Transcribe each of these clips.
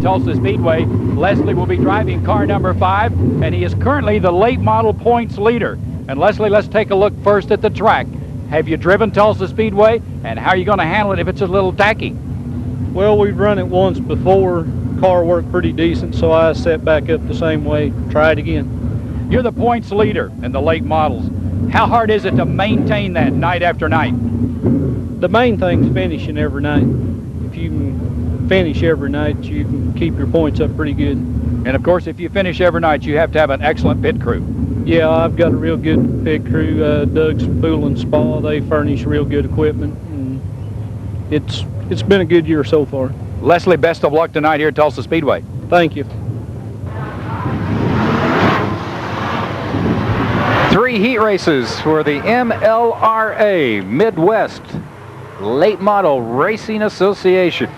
Tulsa Speedway. Leslie will be driving car number 5, and he is currently the late model points leader. And Leslie, let's take a look first at the track. Have you driven Tulsa Speedway, and how are you going to handle it if it's a little tacky? Well, we've run it once before. Car worked pretty decent, so I set back up the same way. Try it again. You're the points leader in the late models. How hard is it to maintain that night after night? The main thing's finishing every night. If you can finish every night, you can keep your points up pretty good. And of course, if you finish every night, you have to have an excellent pit crew. Yeah, I've got a real good pit crew. Doug's Pool and Spa, they furnish real good equipment. And it's been a good year so far. Leslie, best of luck tonight here at Tulsa Speedway. Thank you. 3 heat races for the MLRA Midwest Late Model Racing Association.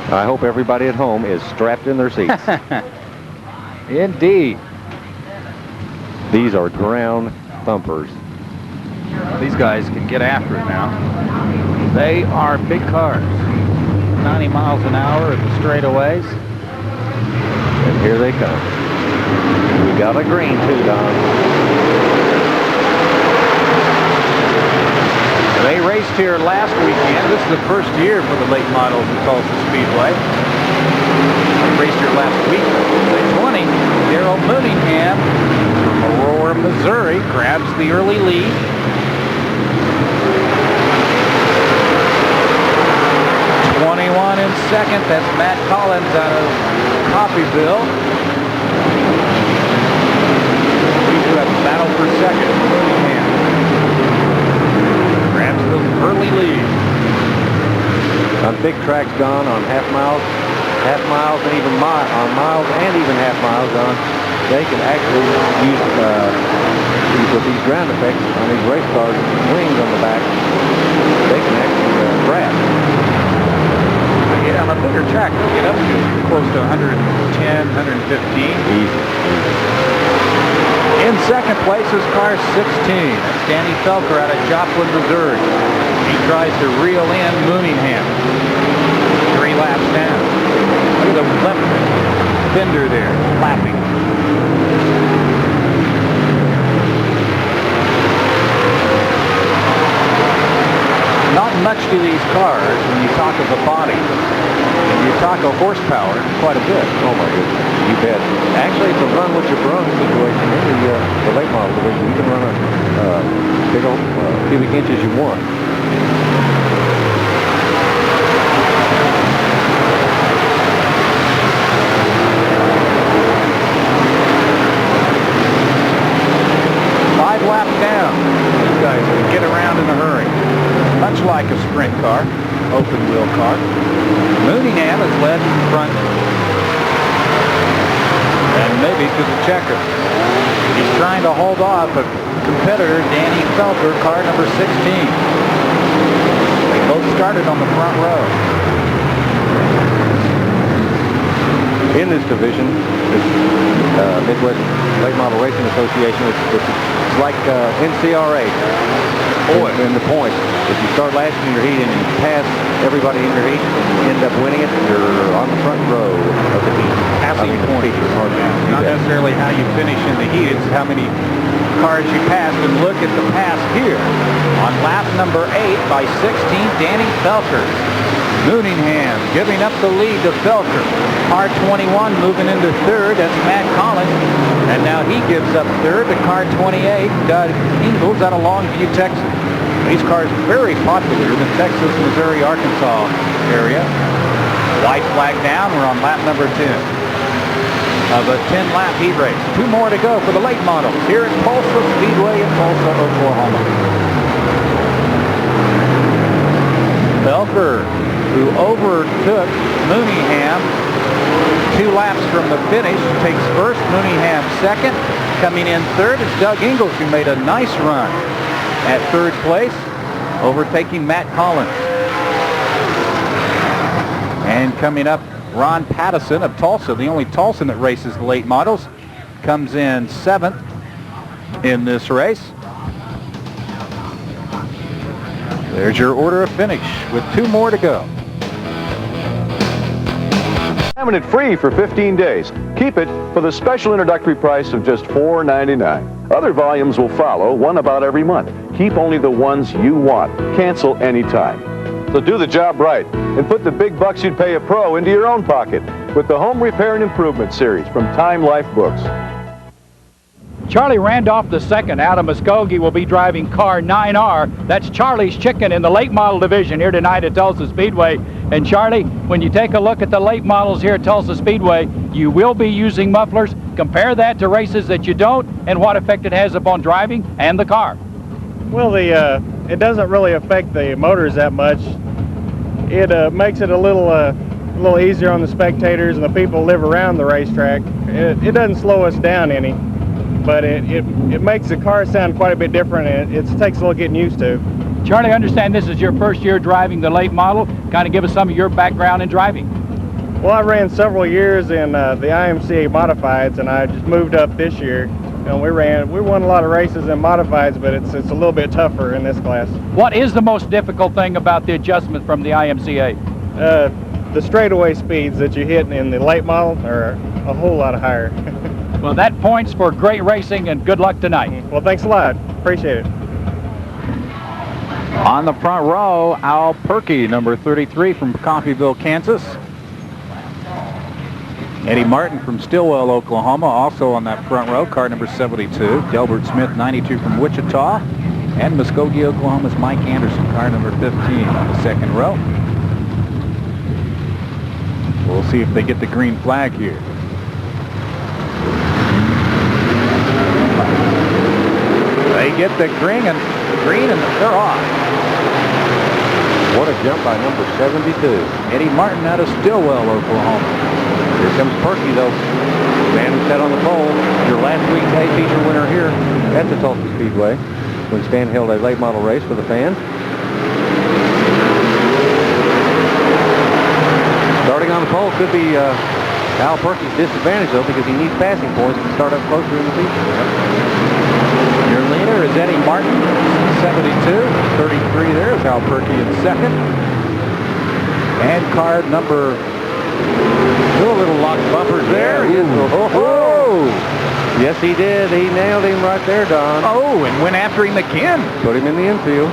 I hope everybody at home is strapped in their seats. Indeed. These are ground thumpers. These guys can get after it now. They are big cars. 90 miles an hour at the straightaways. And here they come. We got a green too, Don. They raced here last weekend. This is the first year for the late models at Tulsa Speedway. They raced here last week. The 20, Daryl Mooningham from Aurora, Missouri, grabs the early lead. 21 in second. That's Matt Collins out of Coffeyville. We do have a battle for second. Mooningham grabs the early lead. On big tracks, Don, on half miles and even on miles and even half miles, Don, they can actually use with these ground effects on these race cars, wings on the back, they can actually grab. Yeah, on a bigger track, they'll get up to close to 110, 115. Easy. In second place is car 16. That's Danny Felker out of Joplin, Missouri. He tries to reel in Mooningham. 3 laps down. Look at the left fender there, flapping. Not much to these cars when you talk of the body. When you talk of horsepower, quite a bit. Oh my goodness, you bet. Actually, it's a run with your brung situation in the late model division. You can run a big old cubic inches you want. Lap down. These guys can get around in a hurry. Much like a sprint car, open wheel car. Mooningham is led in front and maybe to the checker. He's trying to hold off a competitor, Danny Felker, car number 16. They both started on the front row. In this division, this Midwest Late Model Racing Association, it's like NCRA. Boy. In the points. If you start last in your heat and you pass everybody in your heat and you end up winning it, you're on the front row of the heat. Passing points. Not bet. necessarily how you finish in the heat, it's how many cars you passed. And look at the pass here. On lap number 8 by 16, Danny Felker. Mooningham giving up the lead to Felker. Car 21 moving into third. That's Matt Collins. And now he gives up third to car 28, Doug Ingalls out of Longview, Texas. These cars very popular in the Texas, Missouri, Arkansas area. White flag down. We're on lap number 10 of a 10-lap heat race. 2 more to go for the late models here at Tulsa Speedway in Tulsa, Oklahoma. Felker, who overtook Mooningham 2 laps from the finish, takes first. Mooningham second. Coming in third is Doug Ingalls, who made a nice run at third place, overtaking Matt Collins. And coming up, Ron Pattison of Tulsa, the only Tulsan that races the late models, comes in 7th in this race. There's your order of finish with 2 more to go. Laminate free for 15 days. Keep it for the special introductory price of just $4.99. Other volumes will follow, one about every month. Keep only the ones you want. Cancel anytime. So do the job right and put the big bucks you'd pay a pro into your own pocket with the Home Repair and Improvement Series from Time Life Books. Charlie Randolph II out of Muskogee will be driving car 9R. That's Charlie's Chicken in the late model division here tonight at Tulsa Speedway. And Charlie, when you take a look at the late models here at Tulsa Speedway, you will be using mufflers. Compare that to races that you don't and what effect it has upon driving and the car. Well, it doesn't really affect the motors that much. It makes it a little easier on the spectators and the people who live around the racetrack. It doesn't slow us down any, but it makes the car sound quite a bit different, and it takes a little getting used to. Charlie, I understand this is your first year driving the late model. Kind of give us some of your background in driving. Well, I ran several years in the IMCA Modifieds, and I just moved up this year. And we won a lot of races in Modifieds, but it's a little bit tougher in this class. What is the most difficult thing about the adjustment from the IMCA? The straightaway speeds that you hit in the late model are a whole lot higher. Well, that points for great racing, and good luck tonight. Well, thanks a lot. Appreciate it. On the front row, Al Perkey, number 33 from Coffeyville, Kansas. Eddie Martin from Stillwell, Oklahoma, also on that front row, car number 72. Delbert Smith, 92 from Wichita. And Muskogee, Oklahoma's Mike Anderson, car number 15 on the second row. We'll see if they get the green flag here. They get the green and they're off. What a jump by number 72. Eddie Martin out of Stillwell, Oklahoma. Here comes Perky, though. Man who sat on the pole. Your last week's hay feature winner here at the Tulsa Speedway when Stan held a late model race for the fans. Starting on the pole could be Al Perky's disadvantage, though, because he needs passing points to start up closer in the feature. Your leader is Eddie Martin, 72. 33 there is Al Perky in second. And car number... little lock bumpers there. Yes, he did. He nailed him right there, Don. Oh, and went after him again. Put him in the infield.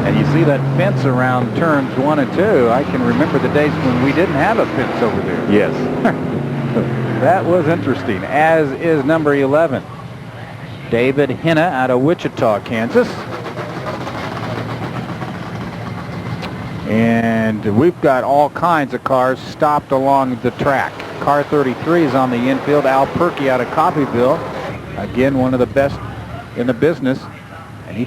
And you see that fence around turns 1 and 2. I can remember the days when we didn't have a fence over there. Yes. That was interesting, as is number 11. David Henna out of Wichita, Kansas. And we've got all kinds of cars stopped along the track. Car 33 is on the infield. Al Perky out of Coffeyville. Again, one of the best in the business. And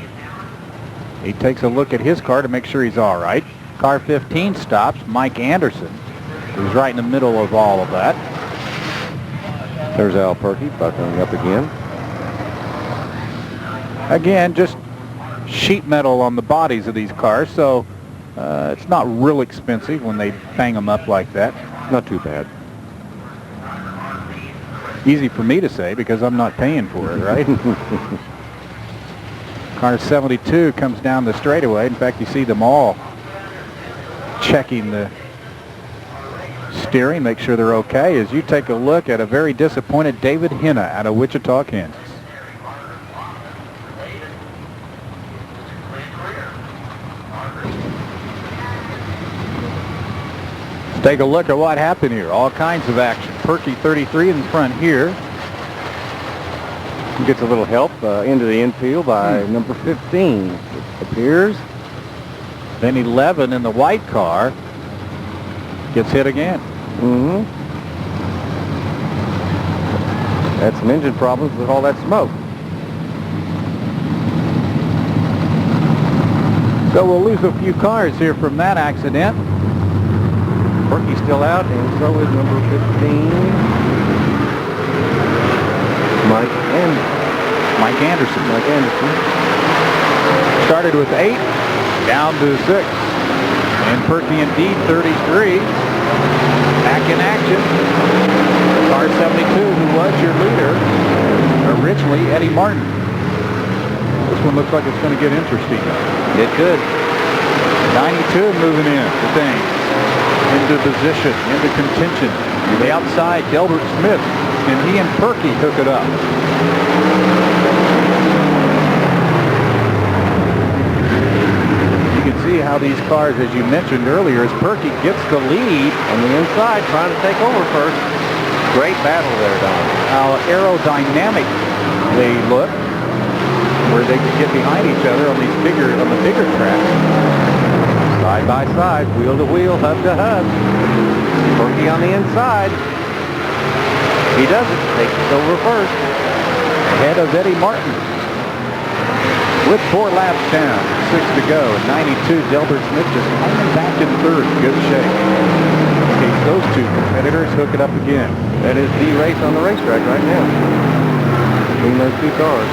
he takes a look at his car to make sure he's all right. Car 15 stops. Mike Anderson, who's right in the middle of all of that. There's Al Perky buckling up again. Again, just sheet metal on the bodies of these cars, so it's not real expensive when they bang them up like that. Not too bad. Easy for me to say because I'm not paying for it, right? Car 72 comes down the straightaway. In fact, you see them all checking the steering, make sure they're okay, as you take a look at a very disappointed David Henna out of Wichita, Kansas. Take a look at what happened here. All kinds of action. Perky 33 in front here. He gets a little help into the infield by number 15, it appears. Then 11 in the white car gets hit again. Had some engine problems with all that smoke. So we'll lose a few cars here from that accident. Perky's still out, and so is number 15. Mike Anderson. Started with 8, down to 6. And Perky indeed 33. Back in action. Car 72, who was your leader, originally Eddie Martin. This one looks like it's going to get interesting. It could. 92 moving in to things. Into position, into contention. To the outside, Delbert Smith, and he and Perky hook it up. You can see how these cars, as you mentioned earlier, as Perky gets the lead On the inside, trying to take over first. Great battle there, Don. how aerodynamic they look, where they can get behind each other on the bigger tracks. Side by side, wheel to wheel, hub to hub. Perky on the inside. He does it. Takes it over first. Ahead of Eddie Martin. With 4 laps down, 6 to go. 92, Delbert Smith just hanging back in third. Good shape. In case those two competitors hook it up again. That is the race on the racetrack right now. Between those two cars.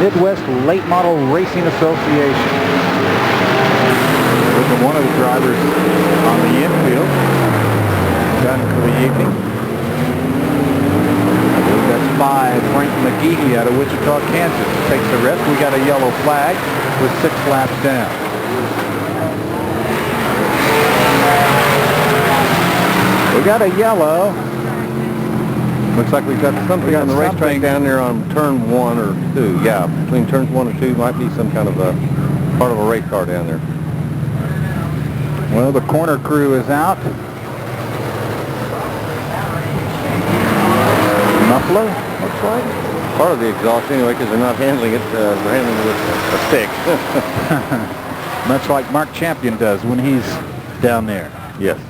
Midwest Late Model Racing Association. With one of the drivers on the infield. Done for the evening. I believe that's 5. Frank McGehee out of Wichita, Kansas. Takes the rest. We got a yellow flag with 6 laps down. We got a yellow. Looks like we've got something on the racetrack down there on turn 1 or 2. Yeah, between turns 1 and 2 might be some kind of a part of a race car down there. Well, the corner crew is out. Muffler, looks like. Part of the exhaust anyway, because they're not handling it. They're handling it with a stick. Much like Mark Champion does when he's down there. Yes.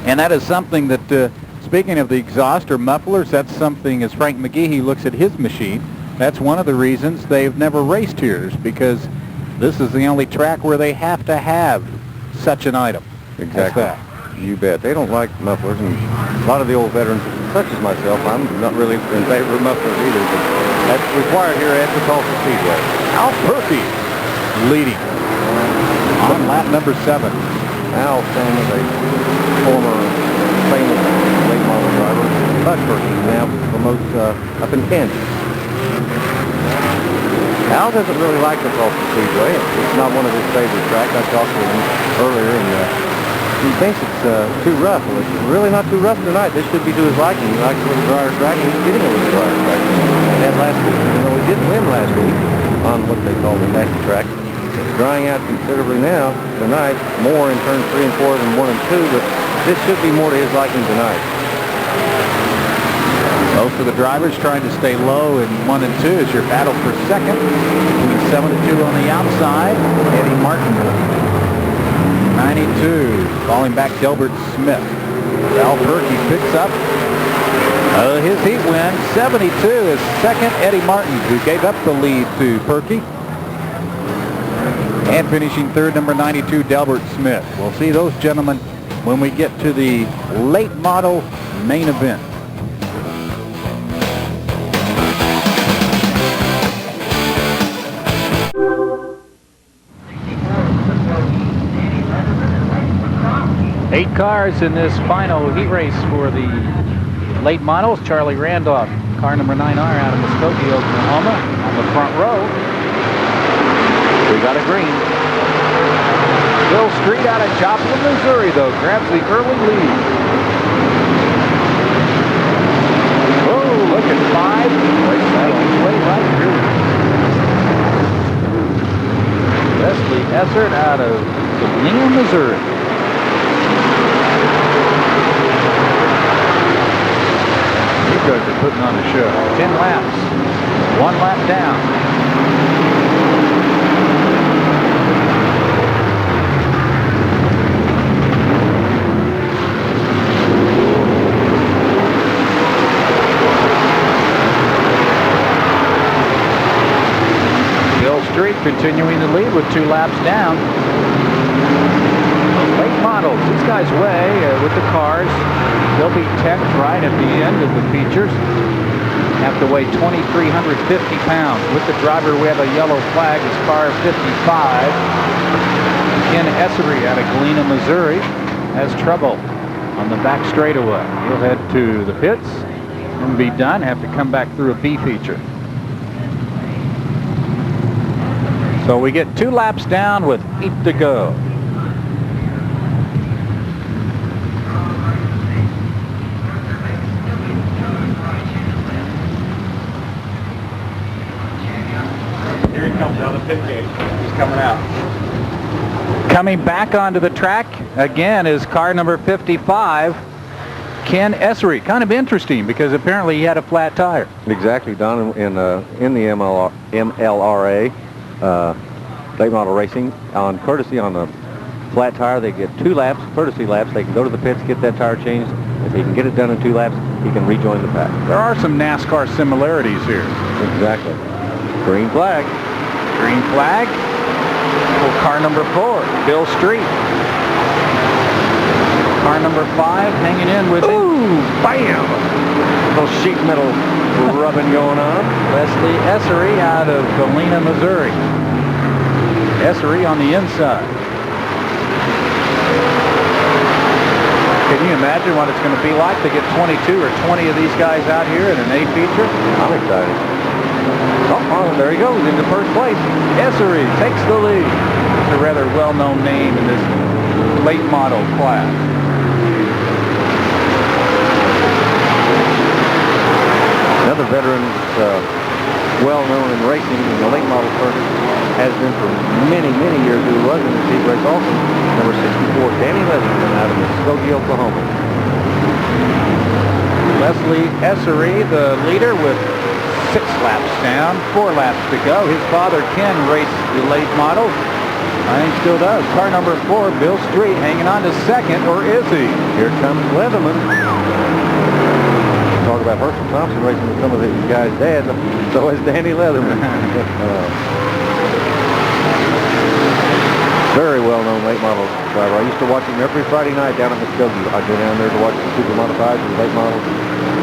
And that is something that, speaking of the exhaust or mufflers, that's something, as Frank McGehee looks at his machine, that's one of the reasons they've never raced here, is because this is the only track where they have to have such an item. Exactly. As that. You bet. They don't like mufflers, and a lot of the old veterans, such as myself, I'm not really in favor of mufflers either, but that's required here at the Tulsa Speedway. Al Perky leading on lap number 7. Al, son of a former famous late model driver, Bud Perky, now promotes up in Kansas. Al doesn't really like the Tulsa Speedway. It's not one of his favorite tracks. I talked to him earlier, and he thinks it's too rough. Well, it's really not too rough tonight. This should be to his liking. He likes a little drier track, and he's getting a little drier track. And last week, even though he didn't win last week on what they call the taxi track, it's drying out considerably now tonight, more in turns 3 and 4 than 1 and 2, but this should be more to his liking tonight. Both of the drivers trying to stay low in 1 and 2 as your battle for second. Between 7 and 2 on the outside. Eddie Martin. 92. Falling back Delbert Smith. Al Perky picks up his heat win. 72 is second Eddie Martin, who gave up the lead to Perky. And finishing third, number 92, Delbert Smith. We'll see those gentlemen when we get to the late model main event. Eight cars in this final heat race for the late models. Charlie Randolph, car number 9R out of Muskogee, Oklahoma, on the front row. We got a green. Bill Street out of Joplin, Missouri, though, grabs the early lead. Oh, look at 5. Making his way right through. Leslie Essert out of Galena, Missouri. These guys are putting on a show. 10 laps. 1 lap down. Bill Street continuing the lead with 2 laps down. Late model models. These guys weigh with the cars. They'll be teched right at the end of the features. Have to weigh 2,350 pounds. With the driver, we have a yellow flag. It's car 55. Ken Essery out of Galena, Missouri, has trouble on the back straightaway. He'll head to the pits and be done. Have to come back through a B feature. So we get 2 laps down with 8 to go. Here he comes down the pit gate. He's coming out. Coming back onto the track again is car number 55, Ken Essery. Kind of interesting because apparently he had a flat tire. Exactly, Don. In the MLRA late model racing, on courtesy on the flat tire, they get 2 laps, courtesy laps. They can go to the pits, get that tire changed. If he can get it done in 2 laps, he can rejoin the pack. There are some NASCAR similarities here. Exactly. Green flag. Green flag for car number 4, Bill Street. Car number 5 hanging in with Ooh, bam! Little sheet metal rubbing going on. Leslie Essery out of Galena, Missouri. Essery on the inside. Can you imagine what it's going to be like to get 22 or 20 of these guys out here in an A feature? I'm excited. Oh, there he goes into first place. Essery takes the lead. It's a rather well-known name in this late model class. Another veteran well-known in racing in the late model circuit, has been for many, many years, who was in the heat race also. Number 64, Danny Leatherman out of Muskogee, Oklahoma. Leslie Essery, the leader, with 6 laps down, 4 laps to go. His father, Ken, raced the late model. I think still does. Car number 4, Bill Street, hanging on to second, or is he? Here comes Leatherman. Talk about Herschel Thompson racing with some of these guys' dads. So is Danny Leatherman. Very well-known late model driver. I used to watch him every Friday night down at Muskogee. I'd go down there to watch the super modifieds and late models.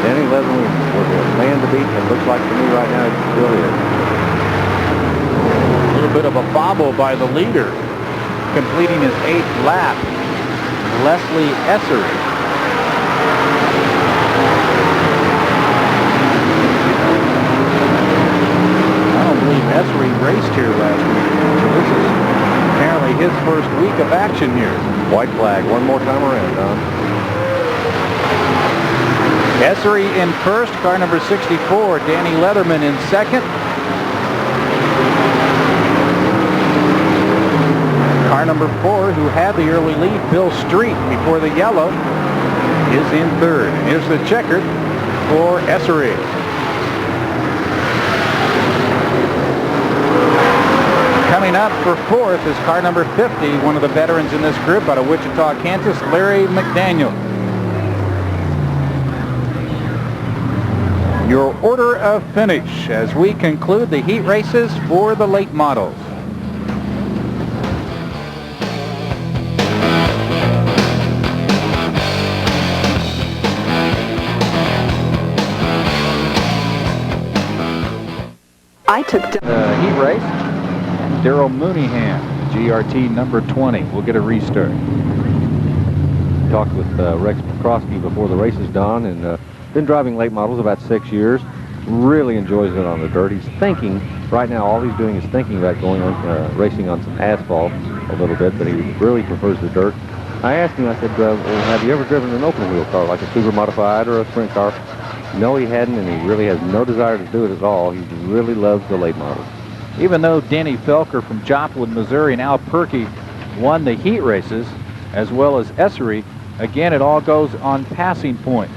Danny Leatherman was a man to beat, and looks like to me right now he still is. A little bit of a bobble by the leader, completing his 8th lap, Leslie Essery. I don't believe Essery raced here last week, so this is apparently his first week of action here. White flag, one more time around, Don. Essery in first, car number 64, Danny Leatherman in second. Car number 4, who had the early lead, Bill Street, before the yellow, is in third. And here's the checkered for Essery. Coming up for 4th is car number 50, one of the veterans in this group out of Wichita, Kansas, Larry McDaniel. Your order of finish as we conclude the heat races for the late models. I took The heat race, Daryl Mooneyham, GRT number 20. We'll get a restart. Talked with Rex Pekrosky before the race is done, and been driving late models about 6 years. Really enjoys it on the dirt. He's thinking right now, all he's doing is thinking about going on racing on some asphalt a little bit, but he really prefers the dirt. I asked him, I said, well, have you ever driven an open wheel car like a super modified or a sprint car? No, he hadn't, and he really has no desire to do it at all. He really loves the late models. Even though Denny Felker from Joplin, Missouri, and Al Perkey won the heat races, as well as Essery, again, it all goes on passing points.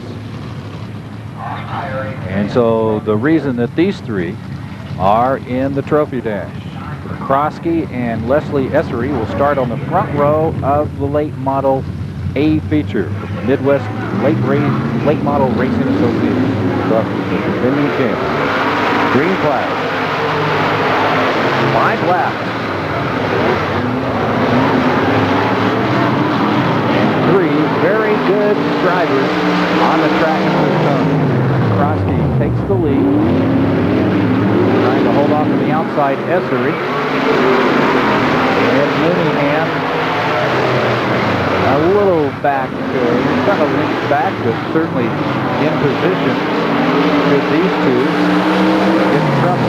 And so the reason that these 3 are in the trophy dash. Pekrosky and Leslie Essery will start on the front row of the late model A feature. Midwest Late Model Racing Association. Defending champion. Green flag. 5 laps. very good drivers on the track in this zone. Krosky takes the lead. Trying to hold off on the outside, Essery. And Mooneyham a little back, not a link back, but certainly in position. With these two in trouble.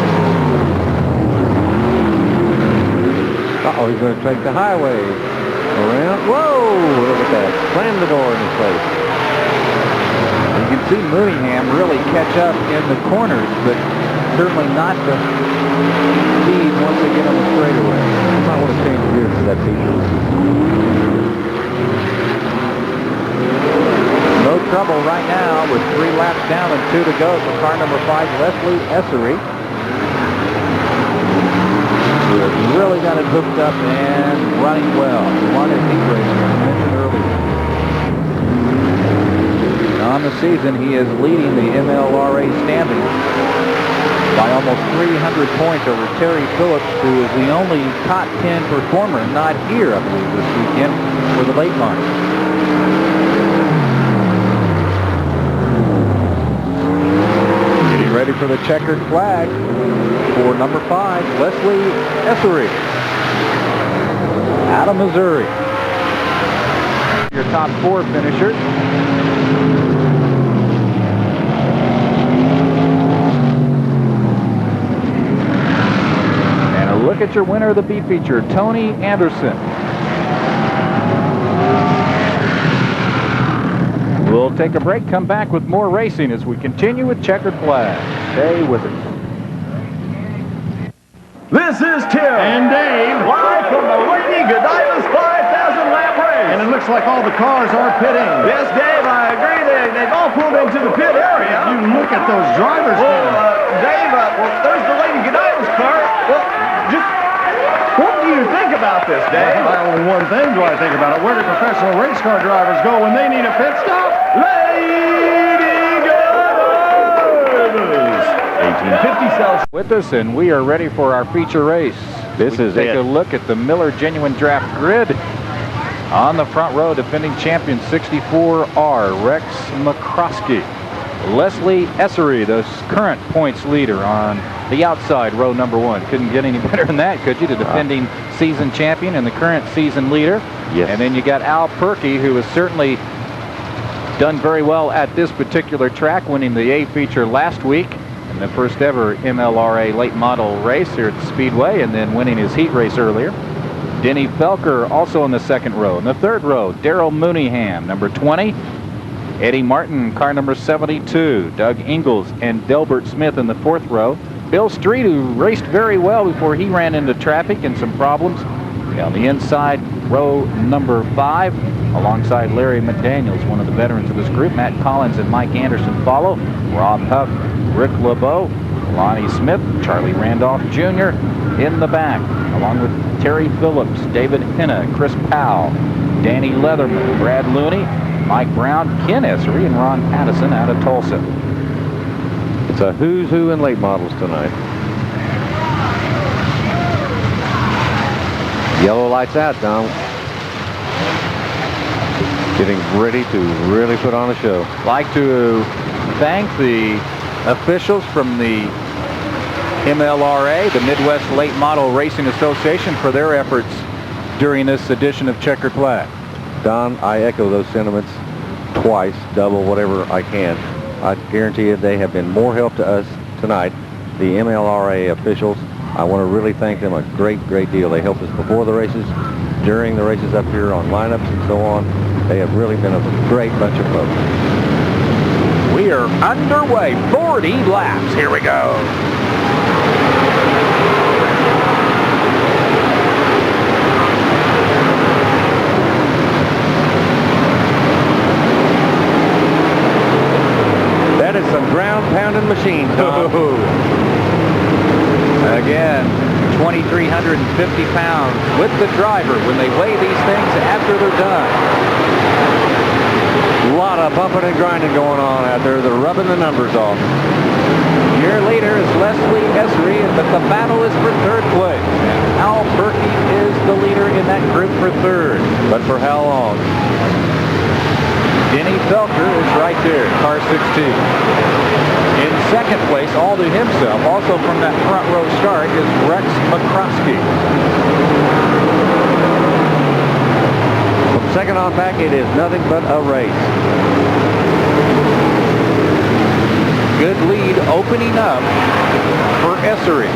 Uh-oh, he's going to take the highway around. Whoa, look at that. Slam the door in his face. You can see Mooneyham really catch up in the corners, but certainly not the speed once they get on the straightaway. You might want to change gears to that feature. No trouble right now with 3 laps down and 2 to go for car number 5, Leslie Essery. Who has really got it hooked up and running well. He won his heat race, as I mentioned earlier. On the season, he is leading the MLRA standings by almost 300 points over Terry Phillips, who is the only top 10 performer not here, I believe, this weekend for the late model. Getting ready for the checkered flag for number 5, Leslie Essery, out of Missouri. Your top 4 finishers. And a look at your winner of the B feature, Tony Anderson. We'll take a break, come back with more racing as we continue with checkered flag. Stay with us. This is Tim And Dave. live from the Lady Godiva's 5,000 lap race. And it looks like all the cars are pitting. Yes, Dave, I agree. They've all pulled into the pit area. You look at those drivers. Well, Dave, there's the Lady Godiva's car. Well, just what do you think about this, Dave? Only one thing do I think about it. Where do professional race car drivers go when they need a pit stop? Lady Godiva's 1850 cells. With us, and we are ready for our feature race. This We is take it. a look at the Miller Genuine Draft Grid. On the front row, defending champion 64R, Rex McCroskey. Leslie Essery, the current points leader on the outside, row number 1. Couldn't get any better than that, could you? The defending season champion and the current season leader. Yes. And then you got Al Perkey, who has certainly done very well at this particular track, winning the A feature last week in the first ever MLRA late model race here at the Speedway, and then winning his heat race earlier. Denny Felker also in the second row. In the third row, Daryl Mooneyham, number 20. Eddie Martin, car number 72. Doug Ingalls and Delbert Smith in the fourth row. Bill Street, who raced very well before he ran into traffic and some problems. On the inside, row number 5, alongside Larry McDaniels, one of the veterans of this group. Matt Collins and Mike Anderson follow. Rob Huff, Rick LeBeau, Lonnie Smith, Charlie Randolph Jr. in the back, along with Terry Phillips, David Henna, Chris Powell, Danny Leatherman, Brad Looney, Mike Brown, Ken Essery, and Ron Pattison out of Tulsa. It's a who's who in late models tonight. Yellow lights out, Don. Getting ready to really put on a show. Like to thank the officials from the MLRA, the Midwest Late Model Racing Association, for their efforts during this edition of Checkered Flag. Don, I echo those sentiments twice, double, whatever I can. I guarantee you they have been more help to us tonight, the MLRA officials. I want to really thank them a great deal. They helped us before the races, during the races up here on lineups and so on. They have really been a great bunch of folks. We are underway, 40 laps. Here we go. That is some ground-pounding machine, Tom. Again, 2,350 pounds with the driver when they weigh these things after they're done. A lot of bumping and grinding going on out there. They're rubbing the numbers off. Your leader is Leslie Essery, but the battle is for third place. And Al Perkey is the leader in that group for third. But for how long? Denny Felker is right there, car 16. In second place, all to himself, also from that front row start, is Rex McCroskey. From second on back, it is nothing but a race. Good lead opening up for Essery,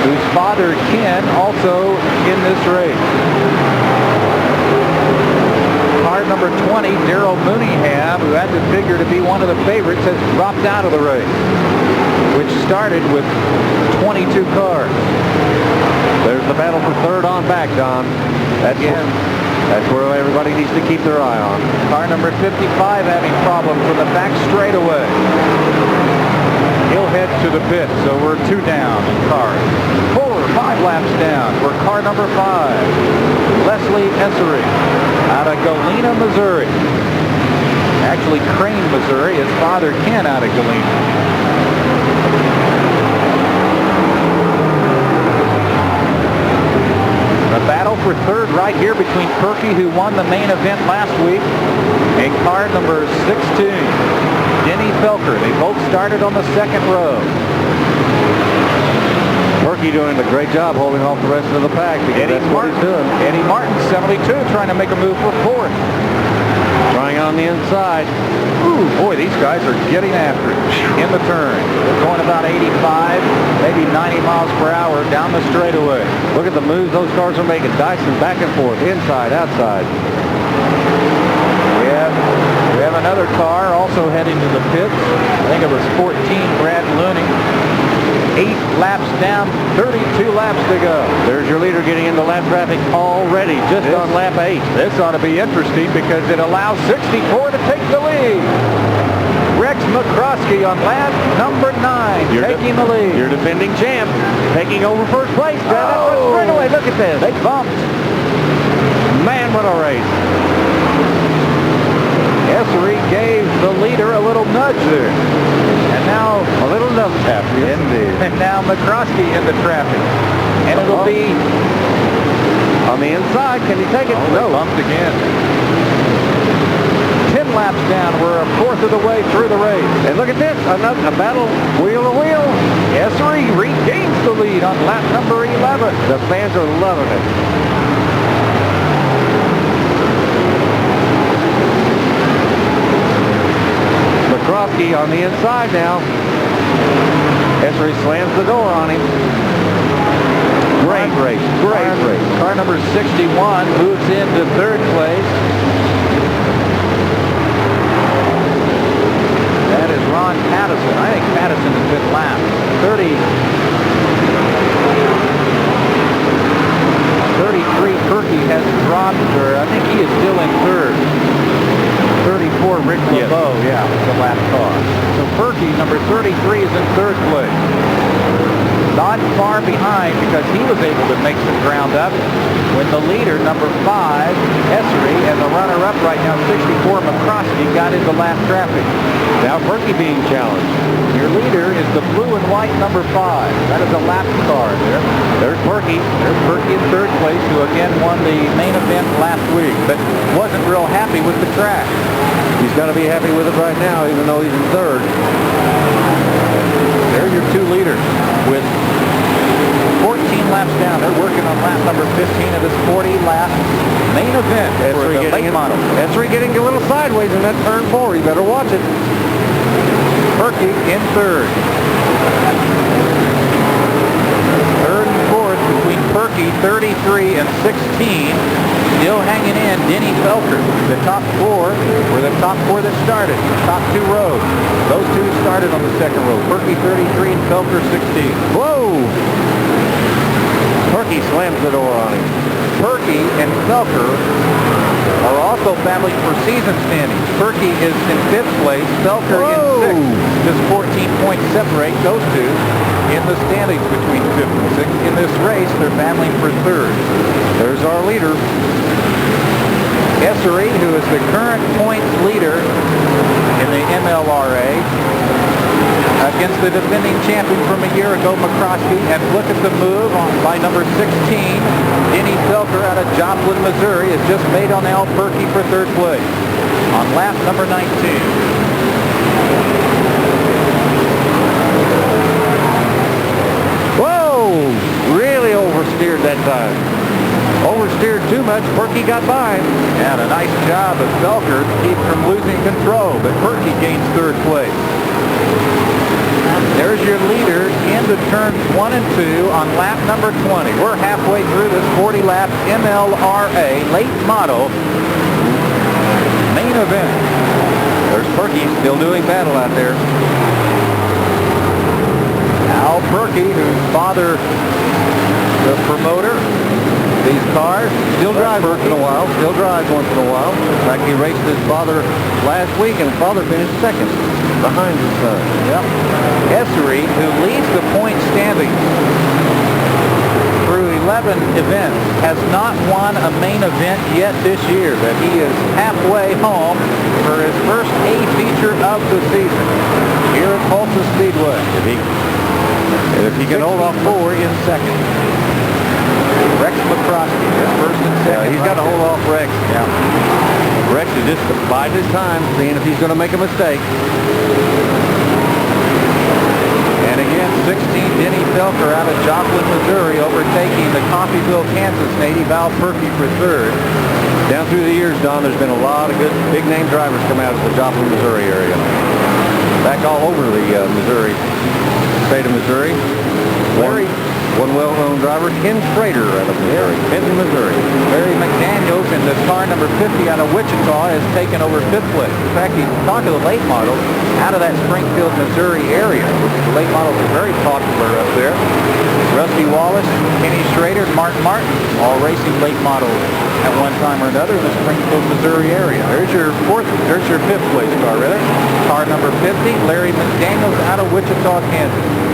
whose father Ken also in this race. Car number 20, Daryl Mooneyham, who had the figure to be one of the favorites, has dropped out of the race, which started with 22 cars. There's the battle for third on back, Don. That's where everybody needs to keep their eye on. Car number 55 having problems with the back straightaway. He'll head to the pit, so we're 2 down in cars. 5 laps down for car number 5. Leslie Essery out of Galena, Missouri. Actually, Crane, Missouri. His father, Ken, out of Galena. The battle for third right here between Perky, who won the main event last week, and car number 16, Denny Felker. They both started on the second row. Perky doing a great job holding off the rest of the pack because that's what he's doing. Eddie Martin, 72, trying to make a move for fourth. Trying on the inside. Ooh, boy, these guys are getting after it in the turn. They're going about 85, maybe 90 miles per hour down the straightaway. Look at the moves those cars are making. Dyson back and forth, inside, outside. We have another car also heading to the pits. I think it was 14, Brad Looney. 8 laps down, 32 laps to go. There's your leader getting into lap traffic already, just on lap 8. This ought to be interesting because it allows 64 to take the lead. Rex McCroskey on lap number 9, taking the lead. Your defending champ, taking over first place. Oh. Straight away, look at this. They bumped. Man, what a race. Essery gave the leader a little nudge there. And now a little nub tap. Yes, indeed. And now McCroskey in the traffic. And it'll be on the inside. Can he take it? No. Bumped again. 10 laps down. We're a fourth of the way through the race. And look at this. A battle wheel to wheel. Essery regains the lead on lap number 11. The fans are loving it. McCroskey on the inside now. Essery slams the door on him. Great race. Great race. Car number 61 moves into third place. That is Ron Pattison. I think Pattison has been lapped. 33 Perky has dropped, or I think he is still in third. 34 Rick LeBeau, yeah, the lap car. So Perky, number 33, is in third place. Not far behind because he was able to make some ground up when the leader, number 5, Essery, and the runner-up right now, 64, McCroskey, got into lap traffic. Now Perky being challenged. Your leader is the blue and white number 5. That is a lap car there. There's Perky. There's Perky in third place, who again won the main event last week, but wasn't real happy with the track. He's got to be happy with it right now, even though he's in third. They're your 2 leaders with 14 laps down. They're working on lap number 15 of this 40-lap main event for the late model. Essery getting a little sideways in that turn 4. You better watch it. Perky in third. Third and fourth between Perky, 33 and 16. Still hanging in, Denny Felker. The top 4 were the top 4 that started. Top 2 rows. Those 2 started on the second row. Perky 33 and Felker 16. Whoa! Perky slams the door on him. Perky and Felker are also battling for season standings. Perky is in 5th place, Felker in 6th. Just 14 points separate those 2 in the standings between 5th and 6th. In this race, they're battling for third. There's our leader, Essery, who is the current points leader in the MLRA, against the defending champion from a year ago, McCroskey. And look at the move by number 16, Denny Felker out of Joplin, Missouri, has just made on Al Perky for third place. on lap number 19. Whoa! Really oversteered that time. Oversteered too much. Perky got by. And a nice job of Felker to keep from losing control, but Perky gains third place. There's your leader into turns 1 and 2 on lap number 20. We're halfway through this 40-lap MLRA late model main event. There's Perky still doing battle out there. Al Perky, whose father, the promoter, these cars, still drives once in a while. Still drives once in a while. In fact, he raced his father last week, and his father finished second behind his son. Yep. Essery, who leads the point standings through 11 events, has not won a main event yet this year, but he is halfway home for his first A feature of the season here at Tulsa Speedway. If he can hold off 4 in second. Rex McCroskey, first and second. He's got to hold off Rex. Yeah. Rex is just biding his time, seeing if he's going to make a mistake. And again, 16, Denny Felker out of Joplin, Missouri, overtaking the Coffeyville, Kansas native Al Perky for third. Down through the years, Don, there's been a lot of good big-name drivers come out of the Joplin, Missouri area. Back all over the Missouri, state of Missouri. One well-known driver, Ken Schrader out of Missouri, Benton, Missouri. Larry McDaniels in the car number 50 out of Wichita has taken over 5th place. In fact, he's talking to the late models out of that Springfield, Missouri area. The late models are very popular up there. Rusty Wallace, Kenny Schrader, Mark Martin, all racing late models at one time or another in the Springfield, Missouri area. There's your 5th place car, really. Car number 50, Larry McDaniels out of Wichita, Kansas.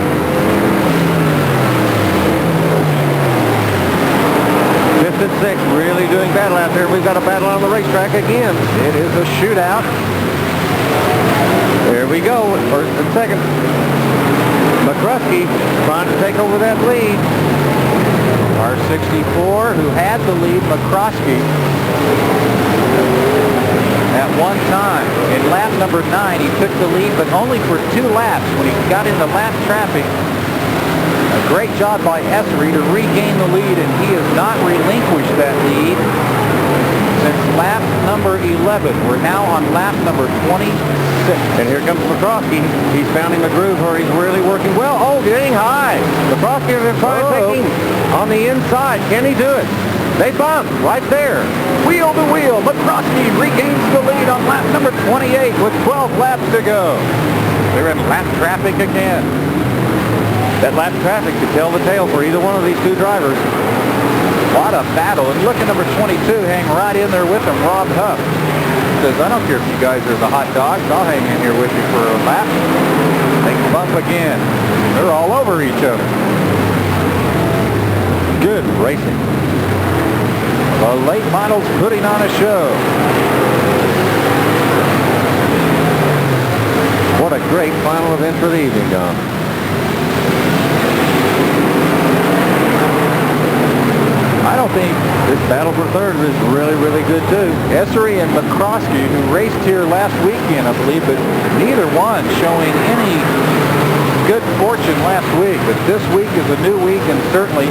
5th and 6th, really doing battle out there. We've got a battle on the racetrack again. It is a shootout. There we go, 1st and 2nd. McCroskey trying to take over that lead. R64, who had the lead, McCroskey, at one time. In lap number 9, he took the lead, but only for 2 laps. When he got into lap traffic, a great job by Essery to regain the lead, and he has not relinquished that lead since lap number 11. We're now on lap number 26. And here comes McCroskey. He's found him a groove where he's really working well. Oh, getting high. McCroskey is trying to take him on the inside. Can he do it? They bump right there. Wheel to wheel. McCroskey regains the lead on lap number 28 with 12 laps to go. They're in lap traffic again. That lap traffic could tell the tale for either one of these two drivers. What a battle. And look at number 22 hang right in there with him, Rob Huff. Says, I don't care if you guys are the hot dogs. I'll hang in here with you for a lap. They bump again. They're all over each other. Good racing. The late models putting on a show. What a great final event for the evening, Don. I don't think This battle for third is really, really good, too. Essery and McCroskey, who raced here last weekend, I believe, but neither one showing any good fortune last week. But this week is a new week, and certainly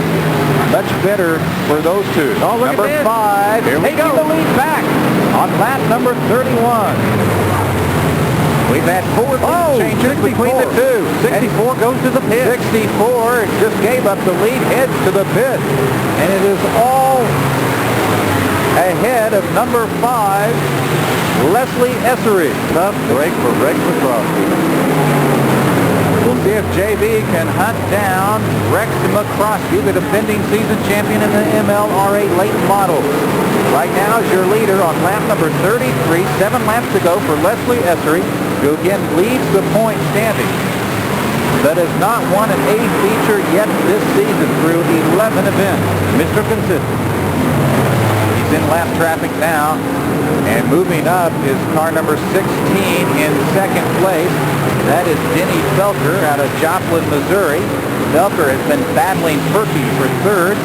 much better for those two. Oh, look number at this. 5, Here we taking go. the lead back on lap number 31. We've had 4 changes between the two. 64 goes to the pit. 64 just gave up the lead, heads to the pit. And it is all ahead of number 5, Leslie Essery. Tough break for Rex McCroskey. We'll see if JB can hunt down Rex McCroskey, the defending season champion in the MLRA late model. Right now is your leader on lap number 33, 7 laps to go for Leslie Essery, who again leads the point standing, but has not won an A feature yet this season through 11 events. Mr. Consistent. He's in lap traffic now, and moving up is car number 16 in second place. That is Denny Felker out of Joplin, Missouri. Felker has been battling Perky for third,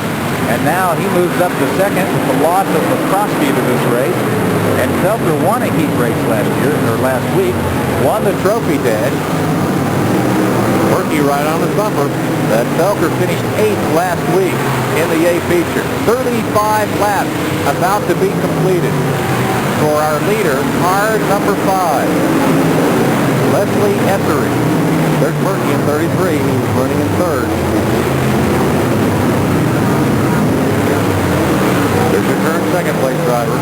and now he moves up to second with the loss of McCroskey to this race. And Felker won a heat race last week, won the trophy dash. Perky right on his bumper. That Felker finished 8th last week in the A feature. 35 laps about to be completed for our leader, car number 5, Leslie Etheridge. There's Perky in 33. He was running in 3rd. There's your current second place driver.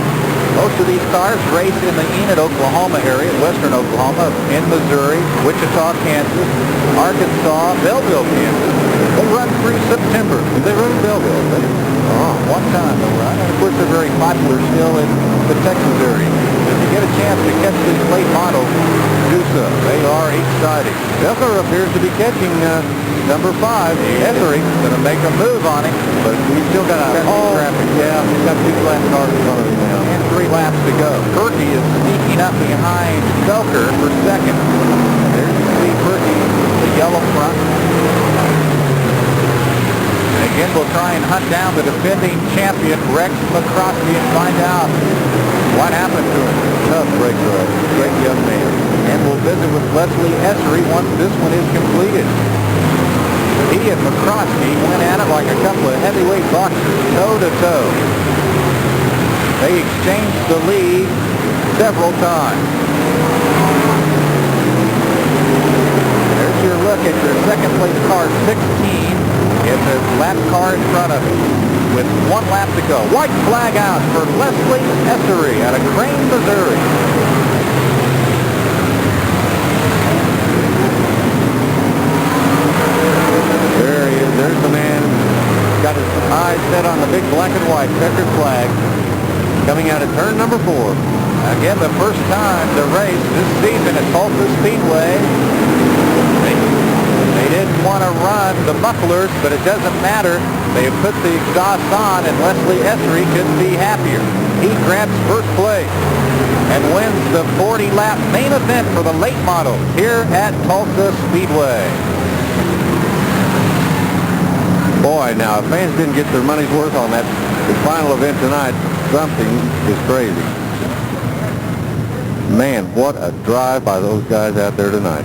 Most of these cars race in the Enid, Oklahoma area, western Oklahoma, in Missouri, Wichita, Kansas, Arkansas, Belleville, Kansas. They run through September. They run in Belleville. One time they run. And of course they're very popular still in the Texas area. If you get a chance to catch these late models, do so. They are exciting. Felker appears to be catching number 5, Etheridge, going to make a move on him, but he's still got traffic. Yeah, he's got 2 flat cars in front of him now. And 3 laps to go. Perky is sneaking up behind Felker for second. There's you see Perky, the yellow front. And again, we'll try and hunt down the defending champion, Rex McCroskey, and find out what happened to him. Tough break road. Great young man. And we'll visit with Leslie Essery once this one is completed. He and McCroskey went at it like a couple of heavyweight boxers, toe-to-toe. They exchanged the lead several times. There's your look at your second place car, 16, in the lap car in front of it, with 1 lap to go. White flag out for Leslie Essery out of Crane, Missouri. There he is. There's the man. Got his eyes set on the big black and white checkered flag. Coming out of turn number 4. Again, the first time to race this season at Tulsa Speedway. They didn't want to run the mufflers, but it doesn't matter. They put the exhaust on, and Leslie Essery couldn't be happier. He grabs first place and wins the 40-lap main event for the late models here at Tulsa Speedway. Boy, now, if fans didn't get their money's worth on that the final event tonight, something is crazy. Man, what a drive by those guys out there tonight.